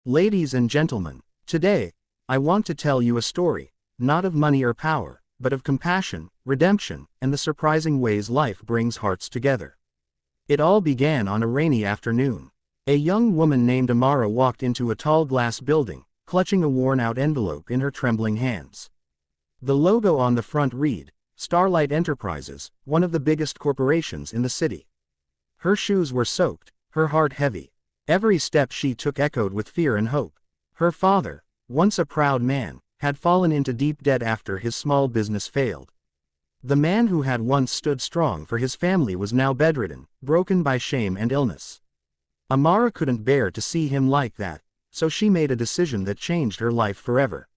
Ladies and gentlemen, today, I want to tell you a story, not of money or power, but of compassion, redemption, and the surprising ways life brings hearts together. It all began on a rainy afternoon. A young woman named Amara walked into a tall glass building, clutching a worn-out envelope in her trembling hands. The logo on the front read, Starlight Enterprises, one of the biggest corporations in the city. Her shoes were soaked, her heart heavy. Every step she took echoed with fear and hope. Her father, once a proud man, had fallen into deep debt after his small business failed. The man who had once stood strong for his family was now bedridden, broken by shame and illness. Amara couldn't bear to see him like that, so she made a decision that changed her life forever.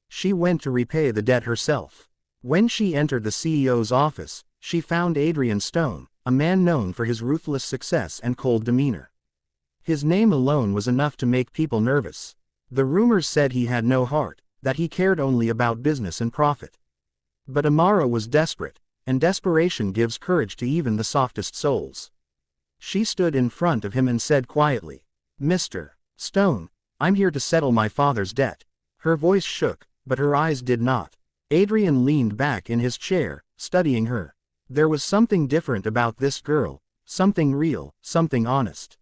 She went to repay the debt herself. When she entered the CEO's office, she found Adrian Stone, a man known for his ruthless success and cold demeanor. His name alone was enough to make people nervous. The rumors said he had no heart, that he cared only about business and profit. But Amara was desperate, and desperation gives courage to even the softest souls. She stood in front of him and said quietly, "Mr. Stone, I'm here to settle my father's debt." Her voice shook, but her eyes did not. Adrian leaned back in his chair, studying her. There was something different about this girl, something real, something honest.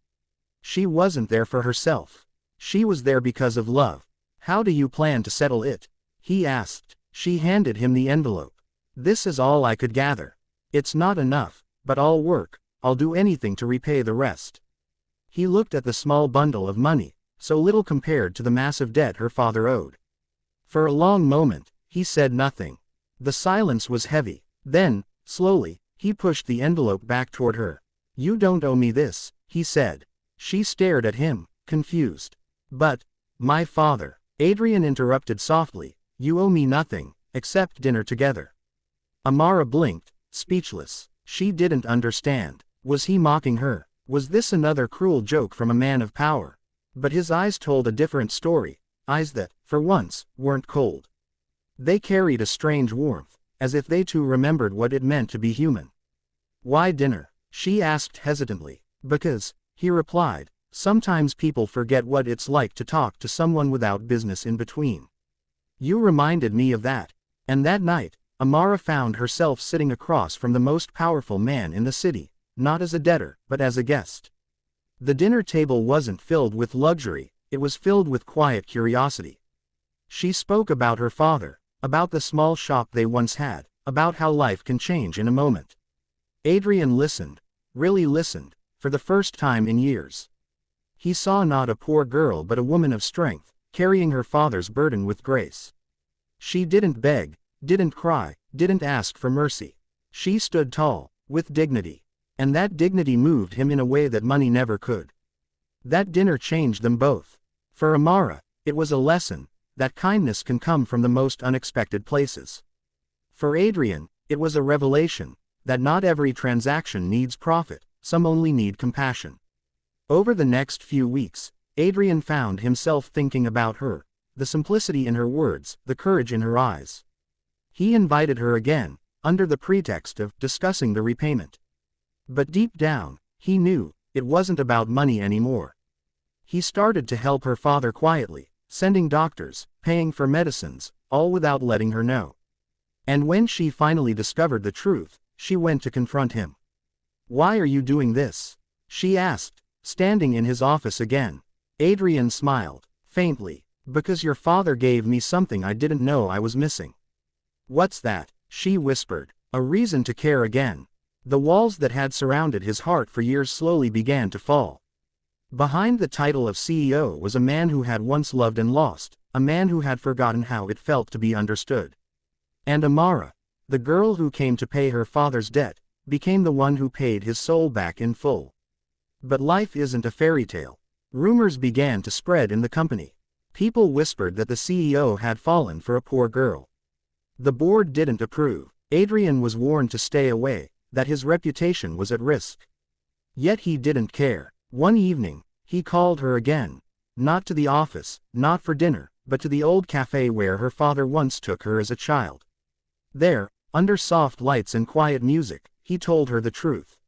She wasn't there for herself. She was there because of love. "How do you plan to settle it?" he asked. She handed him the envelope. "This is all I could gather. It's not enough, but I'll work, I'll do anything to repay the rest." He looked at the small bundle of money, so little compared to the massive debt her father owed. For a long moment, he said nothing. The silence was heavy. Then, slowly, he pushed the envelope back toward her. "You don't owe me this," he said. She stared at him, confused. "But, my father," Adrian interrupted softly, "you owe me nothing, except dinner together." Amara blinked, speechless. She didn't understand. Was he mocking her? Was this another cruel joke from a man of power? But his eyes told a different story, eyes that, for once, weren't cold. They carried a strange warmth, as if they too remembered what it meant to be human. "Why dinner?" she asked hesitantly. "Because," he replied, "sometimes people forget what it's like to talk to someone without business in between. You reminded me of that." And that night, Amara found herself sitting across from the most powerful man in the city, not as a debtor, but as a guest. The dinner table wasn't filled with luxury, it was filled with quiet curiosity. She spoke about her father, about the small shop they once had, about how life can change in a moment. Adrian listened, really listened, for the first time in years. He saw not a poor girl but a woman of strength, carrying her father's burden with grace. She didn't beg, didn't cry, didn't ask for mercy. She stood tall, with dignity. And that dignity moved him in a way that money never could. That dinner changed them both. For Amara, it was a lesson, that kindness can come from the most unexpected places. For Adrian, it was a revelation, that not every transaction needs profit, some only need compassion. Over the next few weeks, Adrian found himself thinking about her, the simplicity in her words, the courage in her eyes. He invited her again, under the pretext of discussing the repayment. But deep down, he knew, it wasn't about money anymore. He started to help her father quietly, sending doctors, paying for medicines, all without letting her know. And when she finally discovered the truth, she went to confront him. "Why are you doing this?" she asked, standing in his office again. Adrian smiled, faintly. "Because your father gave me something I didn't know I was missing." "What's that?" she whispered. "A reason to care again." The walls that had surrounded his heart for years slowly began to fall. Behind the title of CEO was a man who had once loved and lost, a man who had forgotten how it felt to be understood. And Amara, the girl who came to pay her father's debt, became the one who paid his soul back in full. But life isn't a fairy tale. Rumors began to spread in the company. People whispered that the CEO had fallen for a poor girl. The board didn't approve. Adrian was warned to stay away, that his reputation was at risk. Yet he didn't care. One evening, he called her again. Not to the office, not for dinner, but to the old cafe where her father once took her as a child. There, under soft lights and quiet music, he told her the truth.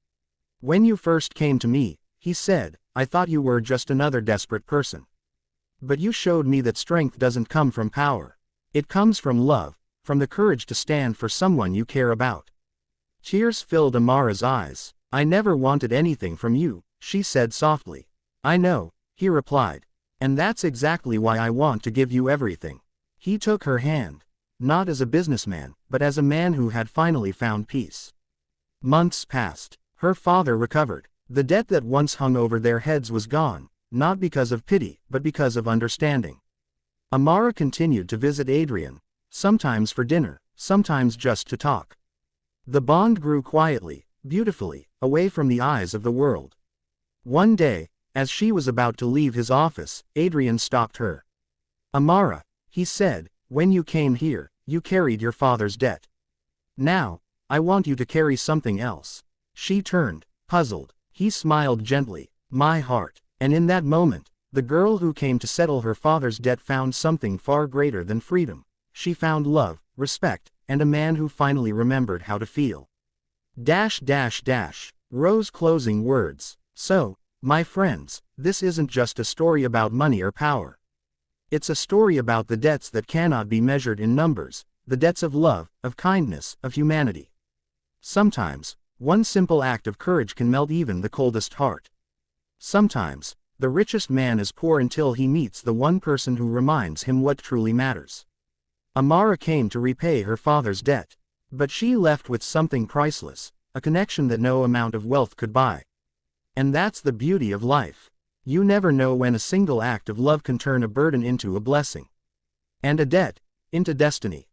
"When you first came to me," he said, "I thought you were just another desperate person. But you showed me that strength doesn't come from power. It comes from love, from the courage to stand for someone you care about. Tears filled Amara's eyes. I never wanted anything from you, she said softly. I know, he replied. And that's exactly why I want to give you everything. He took her hand. Not as a businessman, but as a man who had finally found peace. Months passed. Her father recovered. The debt that once hung over their heads was gone, not because of pity, but because of understanding. Amara continued to visit Adrian, sometimes for dinner, sometimes just to talk. The bond grew quietly, beautifully, away from the eyes of the world. One day, as she was about to leave his office, Adrian stopped her. Amara, he said, when you came here, you carried your father's debt. Now, I want you to carry something else. She turned, puzzled. He smiled gently. My heart. And in that moment, the girl who came to settle her father's debt found something far greater than freedom. She found love, respect, and a man who finally remembered how to feel. Rose closing words. So, my friends, this isn't just a story about money or power. It's a story about the debts that cannot be measured in numbers, the debts of love, of kindness, of humanity. Sometimes, one simple act of courage can melt even the coldest heart. Sometimes, the richest man is poor until he meets the one person who reminds him what truly matters. Amara came to repay her father's debt. But she left with something priceless, a connection that no amount of wealth could buy. And that's the beauty of life. You never know when a single act of love can turn a burden into a blessing. And a debt into destiny.